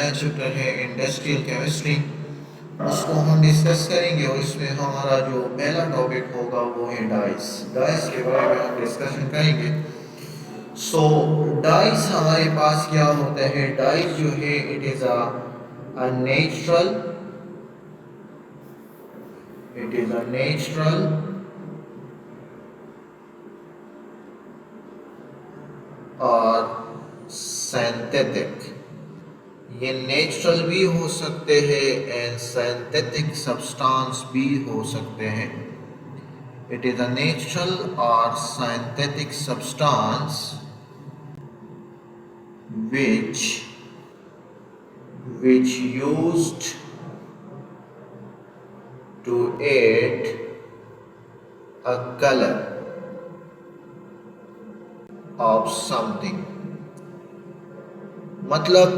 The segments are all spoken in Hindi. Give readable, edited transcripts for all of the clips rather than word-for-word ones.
नया चैप्टर है इंडस्ट्रियल केमिस्ट्री, उसको हम डिस्कस करेंगे और इसमें हमारा जो पहला टॉपिक होगा वो है डाइस। डाइस के बारे में हम डिस्कशन करेंगे। सो डाइस हमारे पास क्या होता है? डाइस जो है it is a natural, it is a natural और सिंथेटिक, ये नेचुरल भी हो सकते हैं एंड सिंथेटिक सब्सटेंस भी हो सकते हैं। इट इज अ नेचुरल और synthetic substance which used to add a color of something। मतलब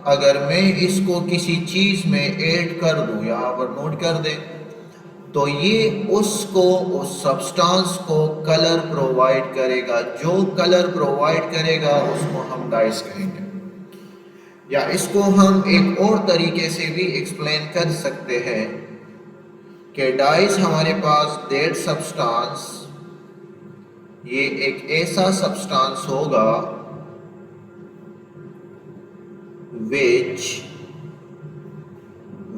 अगर मैं इसको किसी चीज में ऐड कर दूं, यहाँ पर नोट कर दें, तो ये उसको, उस सब्सटेंस को कलर प्रोवाइड करेगा। जो कलर प्रोवाइड करेगा उसको हम डाइस कहेंगे। या इसको हम एक और तरीके से भी एक्सप्लेन कर सकते हैं कि डाइस हमारे पास दैट सब्सटेंस, ये एक ऐसा सब्सटेंस होगा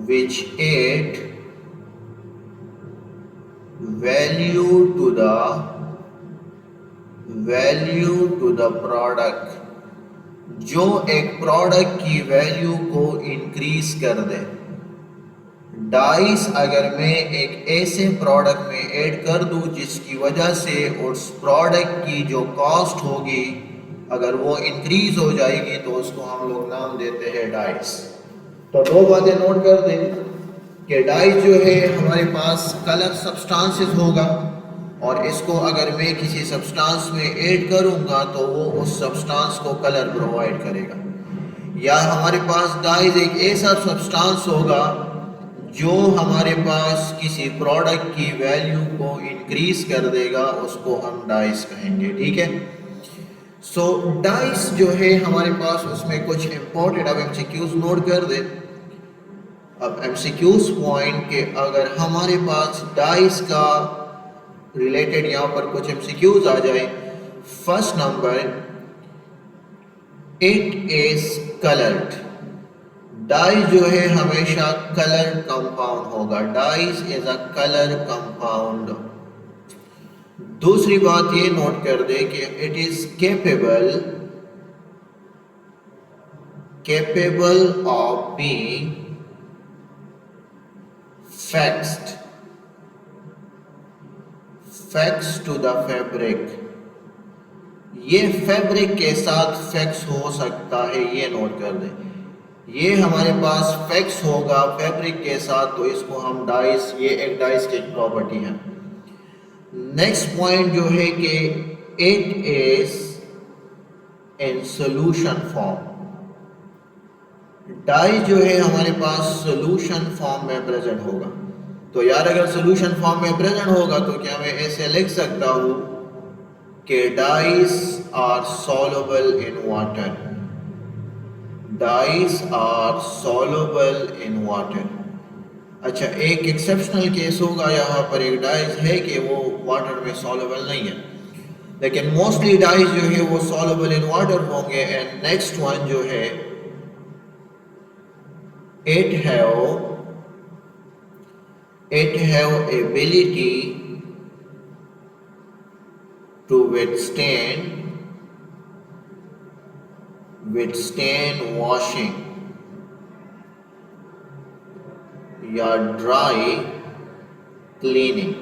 which add value to the product, जो एक प्रोडक्ट की वैल्यू को इंक्रीज कर दे। डाइस अगर मैं एक ऐसे प्रोडक्ट में ऐड कर दूं जिसकी वजह से उस प्रोडक्ट की जो कॉस्ट होगी अगर वो इंक्रीज हो जाएगी तो उसको हम लोग नाम देते हैं डाइस। तो दो बातें नोट कर दें कि डाइस जो है हमारे पास कलर सब्सटेंसेस होगा और इसको अगर मैं किसी सब्सटेंस में ऐड करूंगा तो वो उस सब्सटेंस को कलर प्रोवाइड करेगा। या हमारे पास डाइस एक ऐसा सब्सटेंस होगा जो हमारे पास किसी प्रोडक्ट की वैल्यू को इंक्रीज कर देगा, उसको हम डाइस कहेंगे। ठीक है। सो डाइस जो है हमारे पास उसमें कुछ इंपॉर्टेंट, अब एमसीक्यूज नोट कर दे। अब एमसीक्यूज पॉइंट के अगर हमारे पास डाइस का रिलेटेड यहाँ पर कुछ एमसीक्यूज आ जाए। First number, it is coloured. Dyes जो है हमेशा कलर कंपाउंड होगा। Dyes is a colour compound. दूसरी बात ये नोट कर दे कि it is capable of being fixed to the fabric. ये फैब्रिक के साथ फैक्स हो सकता है, ये नोट कर दे। ये हमारे पास फैक्स होगा फैब्रिक के साथ, तो इसको हम डाइस, ये एक डाइस की प्रॉपर्टी है। नेक्स्ट पॉइंट जो है कि it is in solution form. Dice जो है हमारे पास सोल्यूशन फॉर्म में प्रेजेंट होगा। तो यार अगर सोल्यूशन फॉर्म में प्रेजेंट होगा तो क्या मैं ऐसे लिख सकता हूं कि dyes are soluble in water. Dyes are soluble in water. अच्छा, एक एक्सेप्शनल केस होगा, यहाँ पर एक डाइस है कि वो वाटर में सॉल्युबल नहीं है, लेकिन मोस्टली डाइस जो है वो सॉल्युबल इन वाटर होंगे। एंड नेक्स्ट वन जो है, it have ability to withstand washing या ड्राई क्लीनिंग।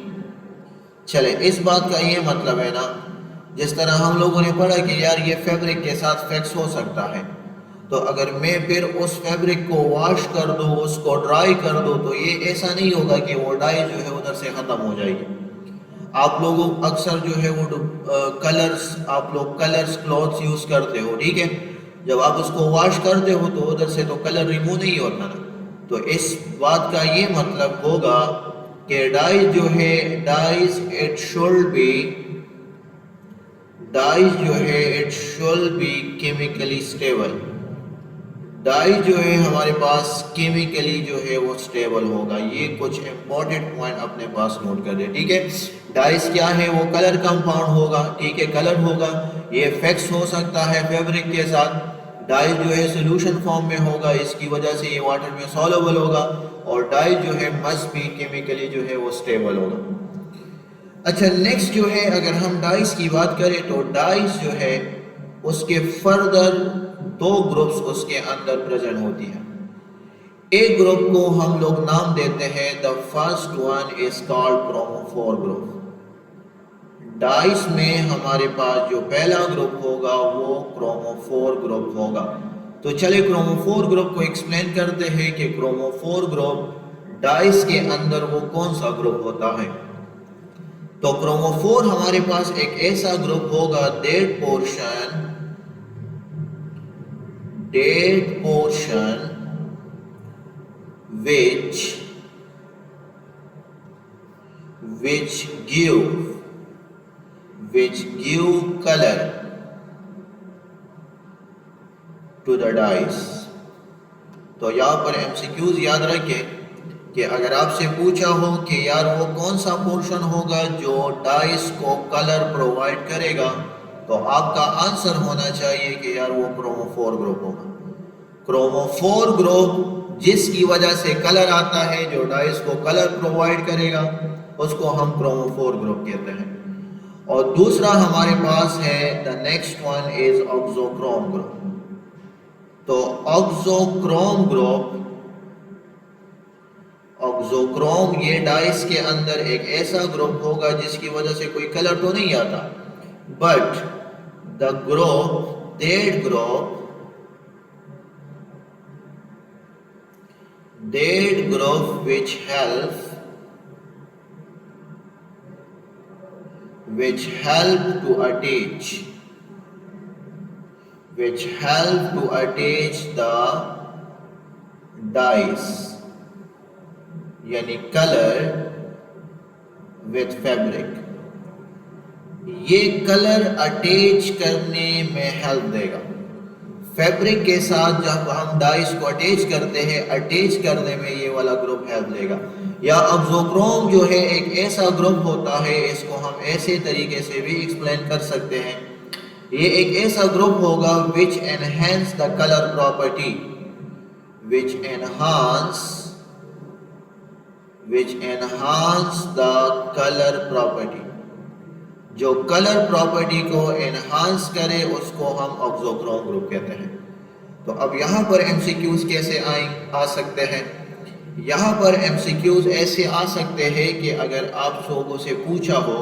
चले, इस बात का ये मतलब है ना, जिस तरह हम लोगों ने पढ़ा कि यार ये फैब्रिक के साथ फैक्स हो सकता है, तो अगर मैं फिर उस फैब्रिक को वॉश कर दूं, उसको ड्राई कर दूं, तो ये ऐसा नहीं होगा कि वो डाई जो है उधर से ख़त्म हो जाएगी। आप लोगों अक्सर जो है वो कलर्स, आप लोग कलर्स क्लॉथ्स यूज़ करते हो, ठीक है। जब आप उसको वॉश करते हो तो उधर से तो कलर रिमूव नहीं होता ना। तो इस बात का ये मतलब होगा कि डाइज जो है, dyes it should be, dyes जो है it should be chemically stable. Dye जो है हमारे पास केमिकली जो है वो स्टेबल होगा। ये कुछ इंपॉर्टेंट पॉइंट अपने पास नोट कर दे, ठीक है। डाइस क्या है, वो कलर कंपाउंड होगा, ठीक है, कलर होगा। ये फिक्स हो सकता है फैब्रिक के साथ। डाई जो है सोल्यूशन फॉर्म में होगा, इसकी वजह से ये वाटर में सॉल्युबल होगा। और डाई जो है मस्ट भी केमिकली जो है वो स्टेबल होगा। अच्छा, नेक्स्ट जो है अगर हम डाइस की बात करें तो डाइस जो है उसके फर्दर दो ग्रुप्स उसके अंदर प्रेजेंट होती है। एक ग्रुप को हम लोग नाम देते हैं, the first one is called chromophore group. Dice में हमारे पास जो पहला ग्रुप होगा वो क्रोमोफोर ग्रुप होगा। तो चले क्रोमोफोर ग्रुप को एक्सप्लेन करते हैं कि क्रोमोफोर ग्रुप डाइस के अंदर वो कौन सा ग्रुप होता है। तो क्रोमोफोर हमारे पास एक ऐसा ग्रुप होगा, dead portion which give color to the dyes। तो यहाँ पर MCQs याद रखें कि अगर आपसे पूछा हो कि यार वो कौन सा पोर्शन होगा जो डाइस को कलर प्रोवाइड करेगा, तो आपका आंसर होना चाहिए कि यार वो क्रोमोफोर ग्रुप होगा। क्रोमोफोर ग्रुप जिसकी वजह से कलर आता है, जो डाइस को कलर प्रोवाइड करेगा, उसको हम क्रोमोफोर ग्रुप कहते हैं। और दूसरा हमारे पास है the next one is auxochrome group. तो ऑक्सोक्रोम ये डाइस के अंदर एक ऐसा ग्रुप होगा जिसकी वजह से कोई कलर तो नहीं आता, but the dead group which help to attach the dyes यानी कलर विथ फैब्रिक। ये कलर अटैच करने में हेल्प देगा फैब्रिक के साथ। जब हम डाइस को अटैच करते हैं, अटैच करने में ये वाला ग्रुप हेल्प देगा। या ऑक्सोक्रोम जो है एक ऐसा ग्रुप होता है, इसको हम ऐसे तरीके से भी एक्सप्लेन कर सकते हैं। ये एक ऐसा ग्रुप होगा which enhance the colour property, which enhance the color property। जो कलर प्रॉपर्टी को एनहांस करे उसको हम ऑक्सोक्रोम ग्रुप कहते हैं। तो अब यहाँ पर एमसीक्यूज कैसे आ सकते हैं? यहाँ पर एमसीक्यूज ऐसे आ सकते हैं कि अगर आप लोगों से पूछा हो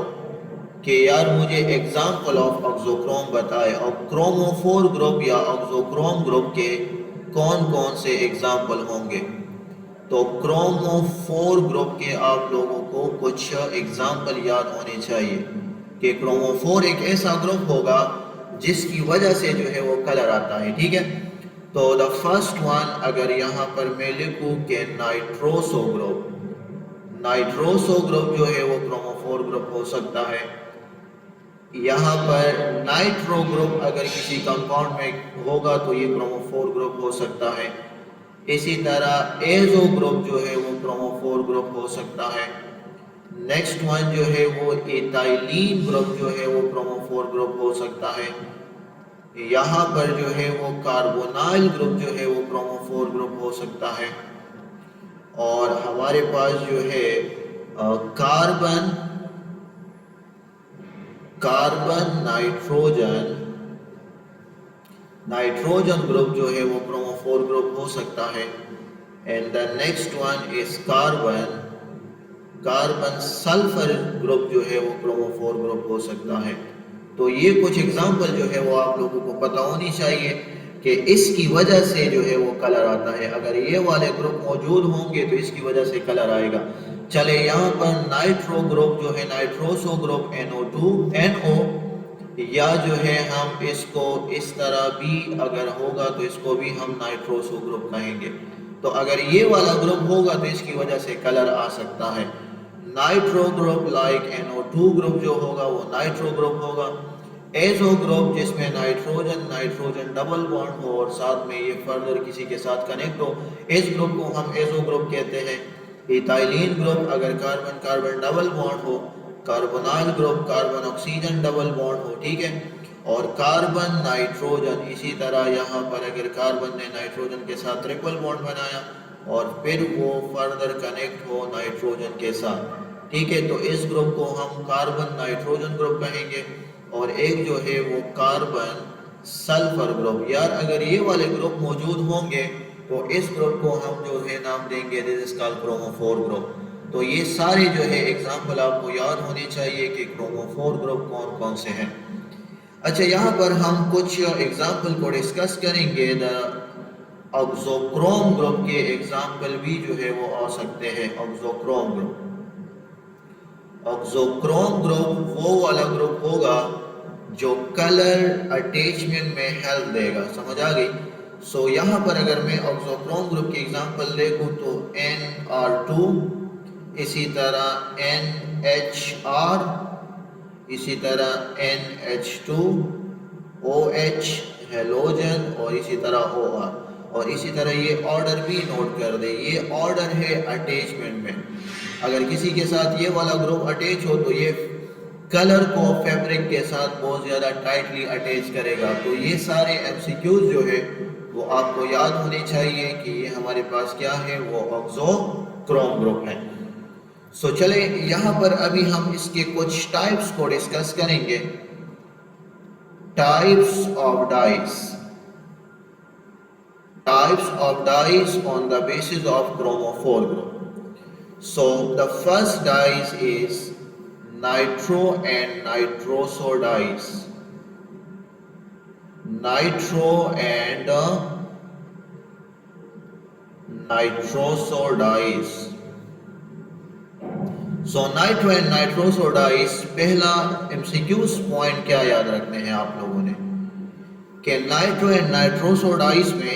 कि यार मुझे एग्जाम्पल ऑफ ऑक्सोक्रोम बताए, और क्रोमोफोर ग्रुप या ऑक्सोक्रोम ग्रुप के कौन कौन से एग्जाम्पल होंगे, तो क्रोमोफोर ग्रुप के आप लोगों को कुछ एग्जाम्पल याद होने चाहिए कि क्रोमोफोर एक ऐसा ग्रुप होगा जिसकी वजह से जो है वो कलर आता है, ठीक है। तो द फर्स्ट वन अगर यहाँ पर मैं लिखूँ कि नाइट्रोसो ग्रुप जो है वो क्रोमोफोर ग्रुप हो सकता है। यहाँ पर नाइट्रो ग्रुप अगर किसी कंपाउंड में होगा तो ये क्रोमोफोर ग्रुप हो सकता है। इसी तरह एजो ग्रुप जो है वो क्रोमोफोर ग्रुप हो सकता है। नेक्स्ट वन जो है वो एथाइलीन ग्रुप जो है वो क्रोमोफोर ग्रुप हो सकता है। यहाँ पर जो है वो कार्बोनाइल ग्रुप जो है वो क्रोमोफोर ग्रुप हो सकता है। और हमारे पास जो है कार्बन नाइट्रोजन ग्रुप जो है वो क्रोमोफोर ग्रुप हो सकता है। And the next one is carbon sulphur group जो है वो क्रोमोफोर ग्रुप हो सकता है। तो ये कुछ एग्जाम्पल जो है वो आप लोगों को पता होनी चाहिए कि इसकी वजह से जो है वो कलर आता है। अगर ये वाले ग्रुप मौजूद होंगे तो इसकी वजह से कलर आएगा। चले यहाँ पर नाइट्रो ग्रुप जो है नाइट्रोसो ग्रुप NO, या जो है हम इसको इस तरह भी अगर होगा तो इसको भी हम नाइट्रोसो ग्रुप कहेंगे। तो अगर ये वाला ग्रुप होगा तो इसकी वजह से कलर आ सकता है। Nitro group like NO2 group जो होगा वो नाइट्रो ग्रुप होगा। एजो ग्रुप जिसमें नाइट्रोजन नाइट्रोजन डबल बॉन्ड हो और साथ में ये फर्दर किसी के साथ कनेक्ट हो, इस ग्रुप को हम एजो ग्रुप कहते हैं। इथाइलिन ग्रुप अगर कार्बन कार्बन डबल बॉन्ड हो, carbonyl group carbon oxygen double bond हो, ठीक है। और कार्बन नाइट्रोजन इसी तरह यहाँ पर अगर कार्बन ने नाइट्रोजन के साथ ट्रिपल बॉन्ड बनाया और फिर वो फर्दर कनेक्ट हो नाइट्रोजन के साथ, ठीक है, तो इस ग्रुप को हम कार्बन नाइट्रोजन ग्रुप कहेंगे। और एक जो है वो कार्बन सल्फर ग्रुप। यार अगर ये वाले ग्रुप मौजूद होंगे तो इस ग्रुप को हम जो है नाम देंगे this is called chromophore group. तो ये सारे जो है एग्जाम्पल आपको याद होने चाहिए कि क्रोमोफोर ग्रुप कौन कौन से हैं। अच्छा, यहाँ पर हम कुछ एग्जाम्पल को डिस्कस करेंगे। द ऑक्सोक्रोम ग्रुप के एग्जाम्पल भी जो है वो आ सकते हैं। ऑक्सोक्रोम ग्रुप, ऑक्सोक्रोम ग्रुप वो वाला ग्रुप होगा जो कलर अटैचमेंट में हेल्प देगा। समझ आ गई? सो यहाँ पर अगर मैं ऑक्सोक्रोम ग्रुप की एग्जांपल देखूँ तो NR2, इसी तरह NHR, इसी तरह NH2, OH हेलोजन और इसी तरह OR। और इसी तरह ये ऑर्डर भी नोट कर दे, ये ऑर्डर है अटैचमेंट में। अगर किसी के साथ ये वाला ग्रुप अटैच हो तो ये कलर को फैब्रिक के साथ बहुत ज़्यादा टाइटली अटैच करेगा। तो ये सारे MCQs जो है वो आपको याद होने चाहिए कि ये हमारे पास क्या है, वो ऑक्सोक्रोम ग्रुप है। सो चले यहाँ पर अभी हम इसके कुछ टाइप्स को डिस्कस करेंगे। Types of dice, types of dice on the basis of chromophore group. So the first dice is nitro and nitroso dyes, nitro and nitroso dyes। so nitro and nitroso dyes, पहला MCQs पॉइंट क्या याद रखने हैं आप लोगों ने कि नाइट्रो एंड नाइट्रोसो डाइस में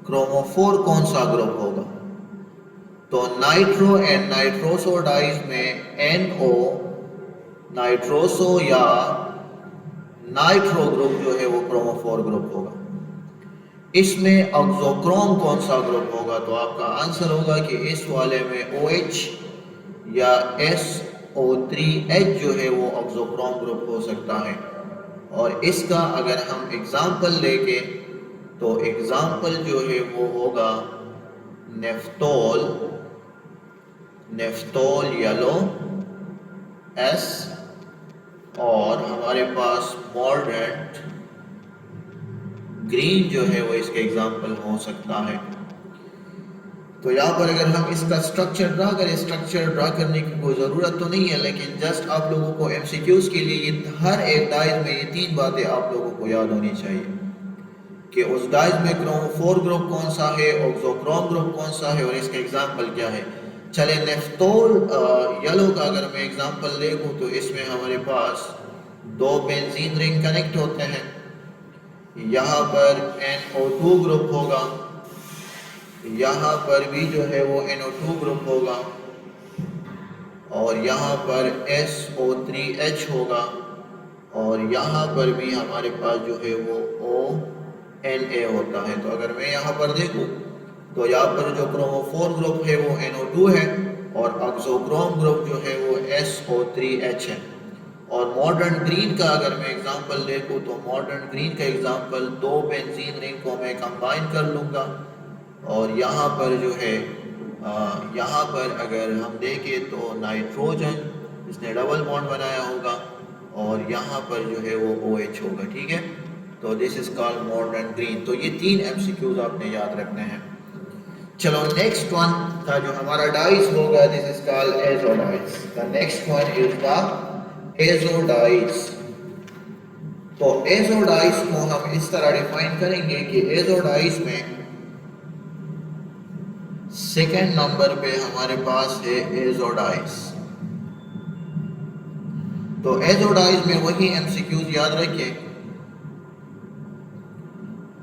क्रोमोफोर कौन सा ग्रुप होगा। तो नाइट्रो एंड नाइट्रोसो डाइस में NO नाइट्रोसो या नाइट्रो ग्रुप जो है वो क्रोमोफोर ग्रुप होगा। इसमें ऑक्सोक्रोम कौन सा ग्रुप होगा? तो आपका आंसर होगा कि इस वाले में OH या SO3H जो है वो ऑक्सोक्रोम ग्रुप हो सकता है। और इसका अगर हम एग्जाम्पल लेके तो एग्जाम्पल जो है वो होगा नेफ्टोल, नेफ्टोल येलो S, और हमारे पास मॉर्डेंट ग्रीन जो है वो इसके एग्जाम्पल हो सकता है। तो यहाँ पर अगर हम इसका स्ट्रक्चर ड्रा करें, स्ट्रक्चर ड्रा करने की कोई ज़रूरत तो नहीं है, लेकिन जस्ट आप लोगों को MCQs के लिए ये हर एक डाइज में ये 3 बातें आप लोगों को याद होनी चाहिए कि उस डाइज में क्रोमोफोर ग्रुप कौन सा है, ऑक्सोक्रोम ग्रुप कौन सा है और इसका एग्जाम्पल क्या है। चले नेफ्टोल येलो का अगर मैं एग्जांपल देखूँ तो इसमें हमारे पास 2 बेंजीन रिंग कनेक्ट होते हैं। यहाँ पर NO2 ग्रुप होगा, यहाँ पर भी जो है वो NO2 ग्रुप होगा और यहाँ पर SO3H होगा और यहाँ पर भी हमारे पास जो है वो ONA होता है। तो अगर मैं यहाँ पर देखूँ तो यहाँ पर जो क्रोमोफोर ग्रुप है वो NO2 है और ऑक्सोक्रोम ग्रुप जो है वो SO3H है। और मॉडर्न ग्रीन का अगर मैं एग्जांपल देखूँ तो मॉडर्न ग्रीन का एग्जांपल 2 बेंजीन रिंग को मैं कंबाइन कर लूँगा और यहाँ पर जो है यहाँ पर अगर हम देखें तो नाइट्रोजन इसने डबल बॉन्ड बनाया होगा और यहाँ पर जो है वो OH होगा, ठीक है। तो this is called modern green. तो ये 3 MCQs आपने याद रखने हैं। चलो नेक्स्ट वन का जो हमारा डाइस होगा this is called azo dyes. The next one is the azo dyes. तो एजोडाइस को हम इस तरह डिफाइन करेंगे कि एजोडाइस में सेकेंड नंबर पे हमारे पास है एजोडाइस। तो एजोडाइस में वही MCQs याद रखिए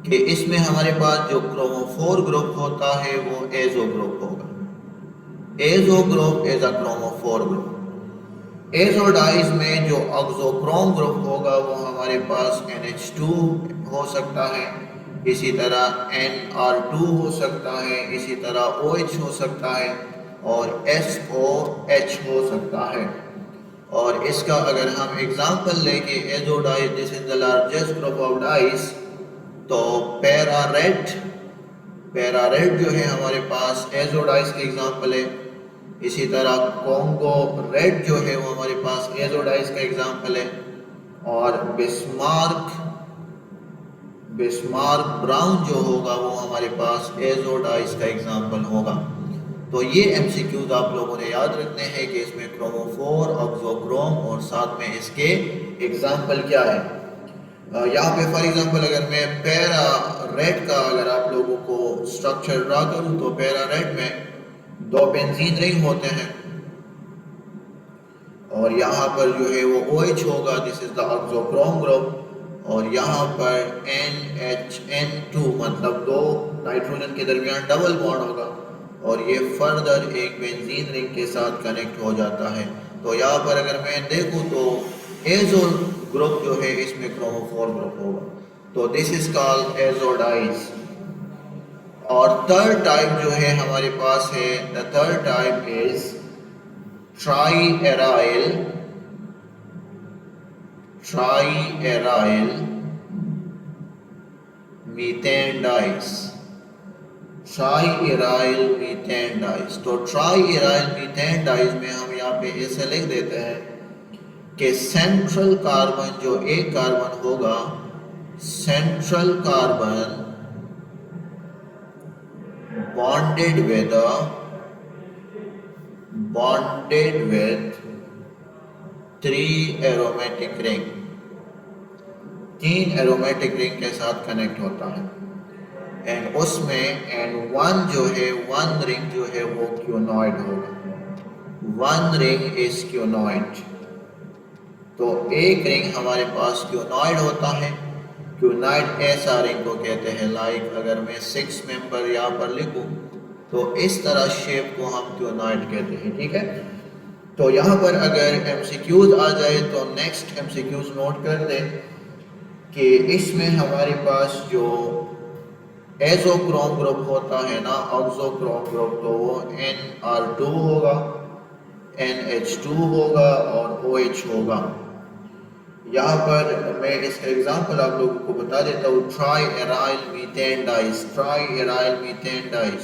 कि इसमें हमारे पास जो क्रोमोफोर ग्रुप होता है वो एजो ग्रुप होगा। Azo group is a chromophore group. Azo dyes में जो ऑक्सोक्रोम ग्रुप होगा वो हमारे पास NH2 हो सकता है, इसी तरह NR2 हो सकता है, इसी तरह OH हो सकता है और SOH हो सकता है। और इसका अगर हम एग्जांपल लें कि azo dyes this is the largest group of dyes, तो पैरा रेड जो है हमारे पास एजोडाइज का एग्जांपल है। इसी तरह कॉन्गो रेड जो है वो हमारे पास एजोडाइज का एग्जांपल है। और बिस्मार्क ब्राउन जो होगा वो हमारे पास एजोडाइज का एग्जांपल होगा। तो ये एमसीक्यूज आप लोगों ने याद रखने हैं कि इसमें क्रोमोफोर, ऑक्सोक्रोम और साथ में इसके एग्जांपल क्या है। यहाँ पे फॉर एग्जांपल अगर मैं पैरा रेड का अगर आप लोगों को स्ट्रक्चर ड्रा करूँ तो पैरा रेड में 2 बेंजीन रिंग होते हैं और यहाँ पर जो है वो OH होगा, this is the auxochrome group. और यहाँ पर NHN2 मतलब 2 नाइट्रोजन के दरमियान डबल बॉन्ड होगा और ये फर्दर एक बेंजीन रिंग के साथ कनेक्ट हो जाता है। तो यहाँ पर अगर मैं देखूँ तो एजो ग्रुप जो है इसमें क्रोमोफोर ग्रुप होगा, तो दिस इज कॉल्ड एजोडाइज। और थर्ड टाइप जो है हमारे पास है, the third type is triarylmethane dyes. तो ट्राई एराइल मीथेन डाइज में हम यहाँ पे ऐसे लिख देते हैं कि सेंट्रल कार्बन जो एक कार्बन होगा, central carbon bonded with 3 aromatic ring, 3 aromatic ring के साथ कनेक्ट होता है। एंड उसमें वन जो है, वन रिंग जो है वो क्यूनॉइड होगा, वन रिंग इज क्यूनॉइड। तो एक रिंग हमारे पास क्यूनॉइड होता है, क्यूनॉइड ऐसा रिंग को कहते हैं। लाइक अगर मैं 6 मेंबर यहाँ पर लिखूं तो इस तरह शेप को हम क्यूनॉइड कहते हैं, ठीक है। तो यहाँ पर अगर एमसीक्यूज आ जाए तो नेक्स्ट एमसीक्यूज नोट कर दें कि इसमें हमारे पास जो एजोक्रोम ग्रुप होता है ना, ऑक्सोक्रोम ग्रुप, तो वो NR2 होगा, NH2 होगा और OH होगा। यहाँ पर मैं इसका एग्जांपल आप लोगों को बता देता हूँ, ट्राई एराइल मीथेन डाइज।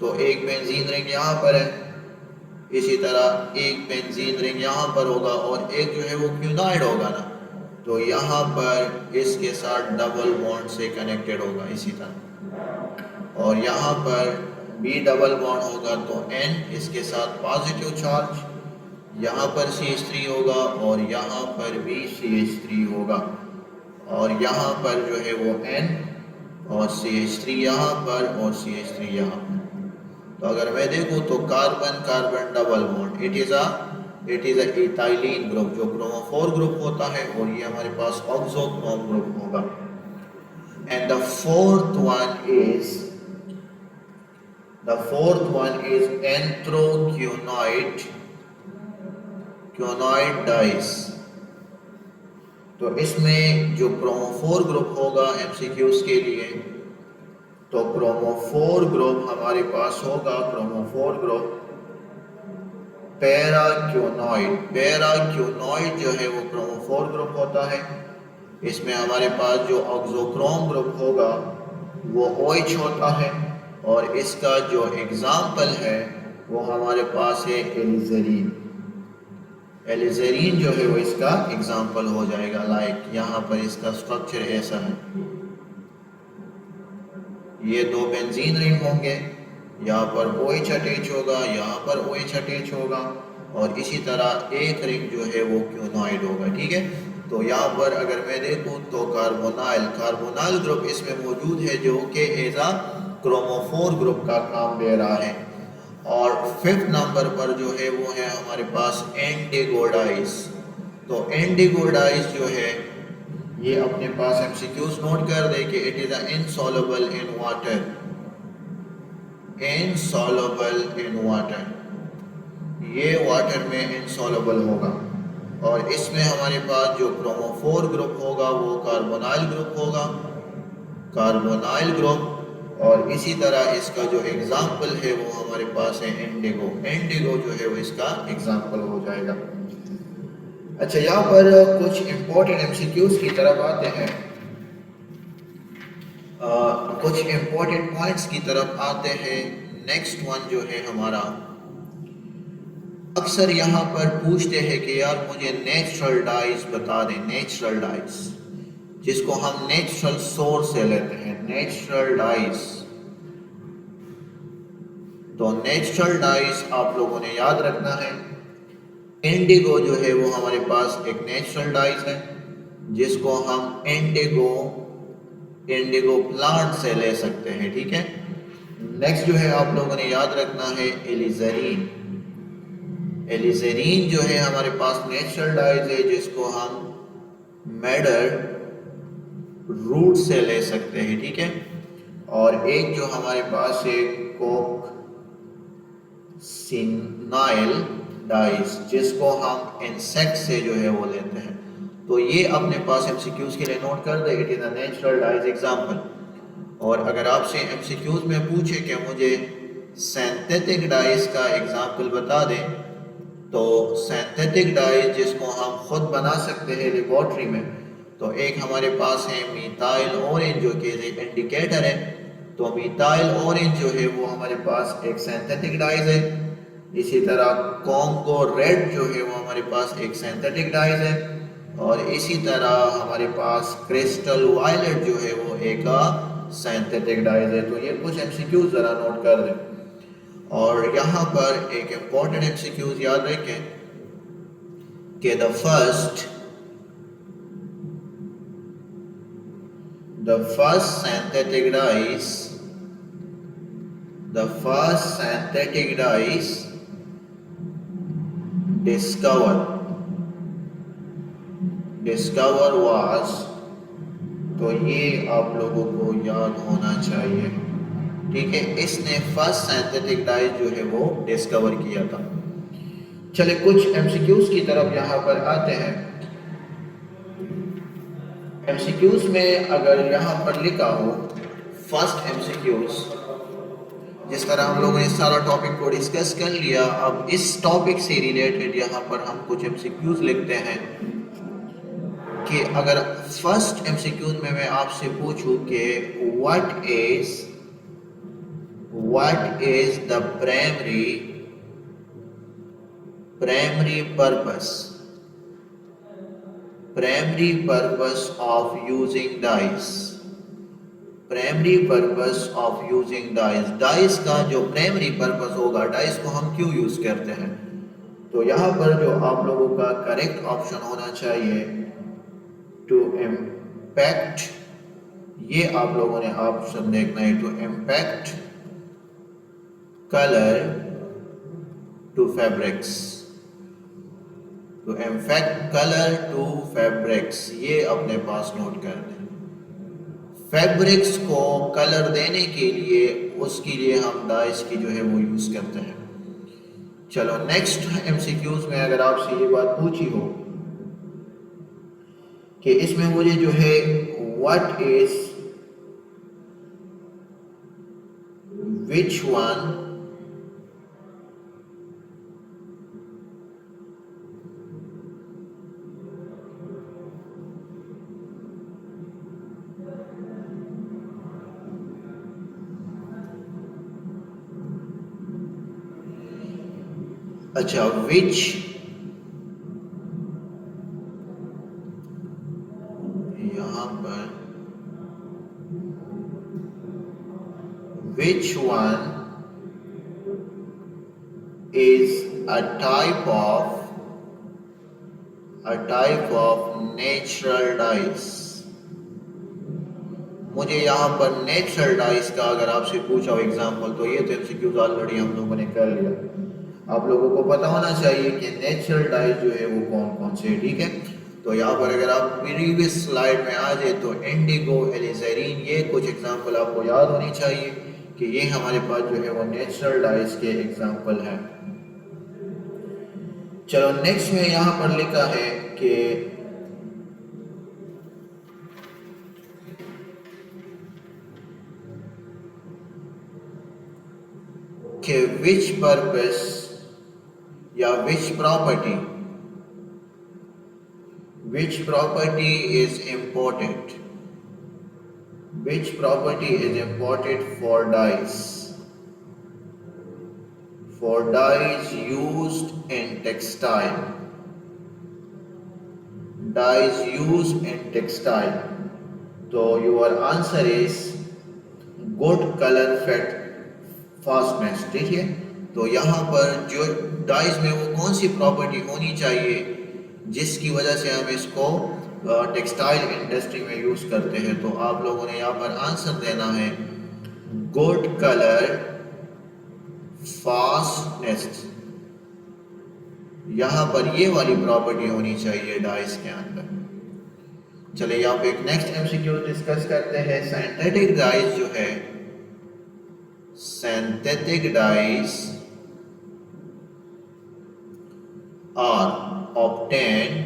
तो एक बेंजीन रिंग यहाँ पर है, इसी तरह एक बेंजीन रिंग यहाँ पर होगा और एक जो है वो क्यूनॉइड होगा ना, तो यहाँ पर इसके साथ डबल बॉन्ड से कनेक्टेड होगा इसी तरह। और यहाँ पर भी डबल बॉन्ड होगा तो N इसके साथ पॉजिटिव चार्ज, यहाँ पर CH3 होगा और यहाँ पर भी CH3 होगा और यहाँ पर जो है वो N और CH3 यहाँ पर और CH3 यहाँ पर। तो अगर मैं देखूँ तो carbon carbon double bond, it is a ethylene group जो क्रोमोफोर ग्रुप होता है और ये हमारे पास ऑक्सोक्रोम ग्रुप होगा। And the fourth one is anthraquinoid dyes. तो इसमें जो क्रोमोफोर ग्रुप होगा एमसीक्यूज के लिए, तो क्रोमोफोर ग्रुप हमारे पास होगा, क्रोमोफोर ग्रुप पैराक्यूनॉइड जो है वो क्रोमोफोर ग्रुप होता है। इसमें हमारे पास जो ऑक्सोक्रोम ग्रुप होगा वो OH होता है और इसका जो एग्जाम्पल है वो हमारे पास है एलिज़ेरीन जो है वो इसका एग्जाम्पल हो जाएगा। लाइक यहाँ पर इसका स्ट्रक्चर ऐसा है, ये 2 बेंजीन रिंग होंगे, यहाँ पर OH अटैच होगा, यहाँ पर OH अटैच होगा और इसी तरह एक रिंग जो है वो क्यूनॉइड होगा, ठीक है। तो यहाँ पर अगर मैं देखूँ तो कार्बोनाइल ग्रुप इसमें मौजूद है जो कि एज अ क्रोमोफोर ग्रुप का काम दे रहा है। और 5th नंबर पर जो है वो है हमारे पास एंटीगोडाइज। तो एंटीगोडाइज जो है ये अपने पास एमसीक्यूज नोट कर दे कि it is insoluble in water. ये वाटर में इंसॉल्युबल होगा और इसमें हमारे पास जो क्रोमोफोर ग्रुप होगा वो कार्बोनाइल ग्रुप होगा, कार्बोनाइल ग्रुप। और इसी तरह इसका जो एग्जाम्पल है वो हमारे पास है इंडिगो, इंडिगो जो है वो इसका एग्जाम्पल हो जाएगा। अच्छा, यहाँ पर कुछ इंपॉर्टेंट एमसीक्यूज की तरफ आते हैं, कुछ इंपॉर्टेंट पॉइंट्स की तरफ आते हैं। नेक्स्ट वन जो है हमारा, अक्सर यहाँ पर पूछते हैं कि यार मुझे नेचुरल डाइज बता दें, नेचुरल डाइज जिसको हम नेचुरल सोर्स से लेते हैं, नेचुरल डाइज। तो नेचुरल डाइज आप लोगों ने याद रखना है। इंडिगो जो है वो हमारे पास एक नेचुरल डाइज है जिसको हम इंडिगो प्लांट से ले सकते हैं, ठीक है। नेक्स्ट जो है आप लोगों ने याद रखना है एलिजरीन, एलिजरीन जो है हमारे पास नेचुरल डाइज है जिसको हम मेडर रूट से ले सकते हैं, ठीक है। और एक जो हमारे पास है कोक्सिनाइल डाइज जिसको हम इंसेक्ट से जो है वो लेते हैं। तो ये अपने पास एमसीक्यूज के लिए नोट कर दे, it is a natural dyes example. और अगर आपसे एमसीक्यूज में पूछे कि मुझे सिंथेटिक डाइज का एग्जांपल बता दें, तो सिंथेटिक डाइज जिसको हम खुद बना सकते हैं लेबोरेटरी में, तो एक हमारे पास है मिथाइल ऑरेंज जो कि एक इंडिकेटर है। तो मिथाइल ऑरेंज जो है वो हमारे पास एक सिंथेटिक डाइज है। इसी तरह कॉन्गो रेड जो है वो हमारे पास एक सिंथेटिक डाइज है। और इसी तरह हमारे पास क्रिस्टल वायलेट जो है वो एक सिंथेटिक डाइज है। तो ये कुछ एमसीक्यूज जरा नोट कर दें। और यहाँ पर एक इम्पॉर्टेंट एमसीक्यूज याद रखें कि the first synthetic dyes discover was, तो ये आप लोगों को याद होना चाहिए, ठीक है। इसने फर्स्ट सिंथेटिक डाइज जो है वो डिस्कवर किया था। चले कुछ एमसीक्यूज की तरफ यहाँ पर आते हैं। एमसीक्यूज में अगर यहाँ पर लिखा हो फर्स्ट एमसीक्यूज, जिस तरह हम लोगों ने सारा टॉपिक को डिस्कस कर लिया, अब इस टॉपिक से रिलेटेड यहाँ पर हम कुछ एमसीक्यूज लिखते हैं कि अगर फर्स्ट एमसीक्यूज में मैं आपसे पूछूं कि what is the primary purpose of using dyes, primary purpose of using dyes, dyes का जो प्राइमरी पर्पस होगा, डाइज को हम क्यों यूज करते हैं। तो यहाँ पर जो आप लोगों का करेक्ट ऑप्शन होना चाहिए टू इम्पैक्ट, ये आप लोगों ने ऑप्शन देखना है, to impact colour to fabrics, to impact colour to fabrics, ये अपने पास नोट कर दें। फैब्रिक्स को कलर देने के लिए, उसके लिए हम डाइज की जो है वो यूज करते हैं। चलो नेक्स्ट एमसीक्यूज में अगर आपसे ये बात पूछी हो कि इसमें मुझे जो है व्हाट इज विच वन अच्छा, विच यहाँ पर which one is a type of natural dyes। मुझे यहाँ पर नेचुरल डाइज का अगर आपसे पूछा हो एग्जाम्पल, तो ये तो एमसीक्यूज ऑलरेडी हम लोगों ने कर लिया। आप लोगों को पता होना चाहिए कि नेचुरल डाइज जो है वो कौन कौन से, ठीक है। तो यहाँ पर अगर आप प्रीवियस स्लाइड में आ जाए तो इंडिगो, एलिजरीन, ये कुछ एग्जाम्पल आपको याद होनी चाहिए कि ये हमारे पास जो है वो नेचुरल डाइज के एग्जाम्पल हैं। चलो नेक्स्ट में यहाँ पर लिखा है कि विच पर्पस या which property is important for dyes used in textile. So your answer is good color fastness. ठीक है, तो यहाँ पर जो डाइज में वो कौन सी प्रॉपर्टी होनी चाहिए जिसकी वजह से हम इसको टेक्सटाइल इंडस्ट्री में यूज करते हैं, तो आप लोगों ने यहाँ पर आंसर देना है गुड कलर फास्टनेस। यहाँ पर ये वाली प्रॉपर्टी होनी चाहिए डाइज के अंदर। चलिए यहाँ पे एक नेक्स्ट एमसीक्यू डिस्कस करते हैं। सिंथेटिक डाइज जो है, synthetic dyes are obtained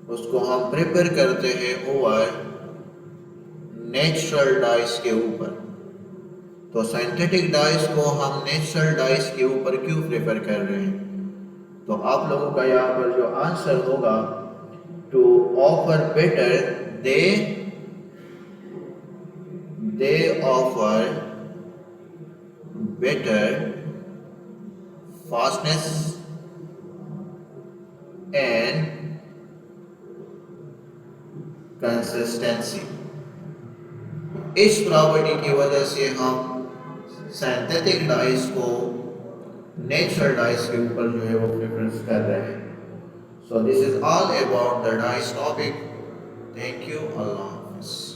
उसको हम प्रिपेयर करते हैं ओवर नेचुरल डाइस के ऊपर। तो सिंथेटिक डाइस को हम नेचुरल डाइस के ऊपर क्यों प्रिपेयर कर रहे हैं? तो आप लोगों का यहाँ पर जो आंसर होगा, to offer better, they offer better fastness and consistency। इस प्रॉपर्टी की वजह से हम सिंथेटिक डाइस को नेचुरल डाइस के ऊपर जो है वो प्रेफरेंस कर रहे हैं। So this is all about the dyes topic. Thank you, अल्लाह हाफिज़।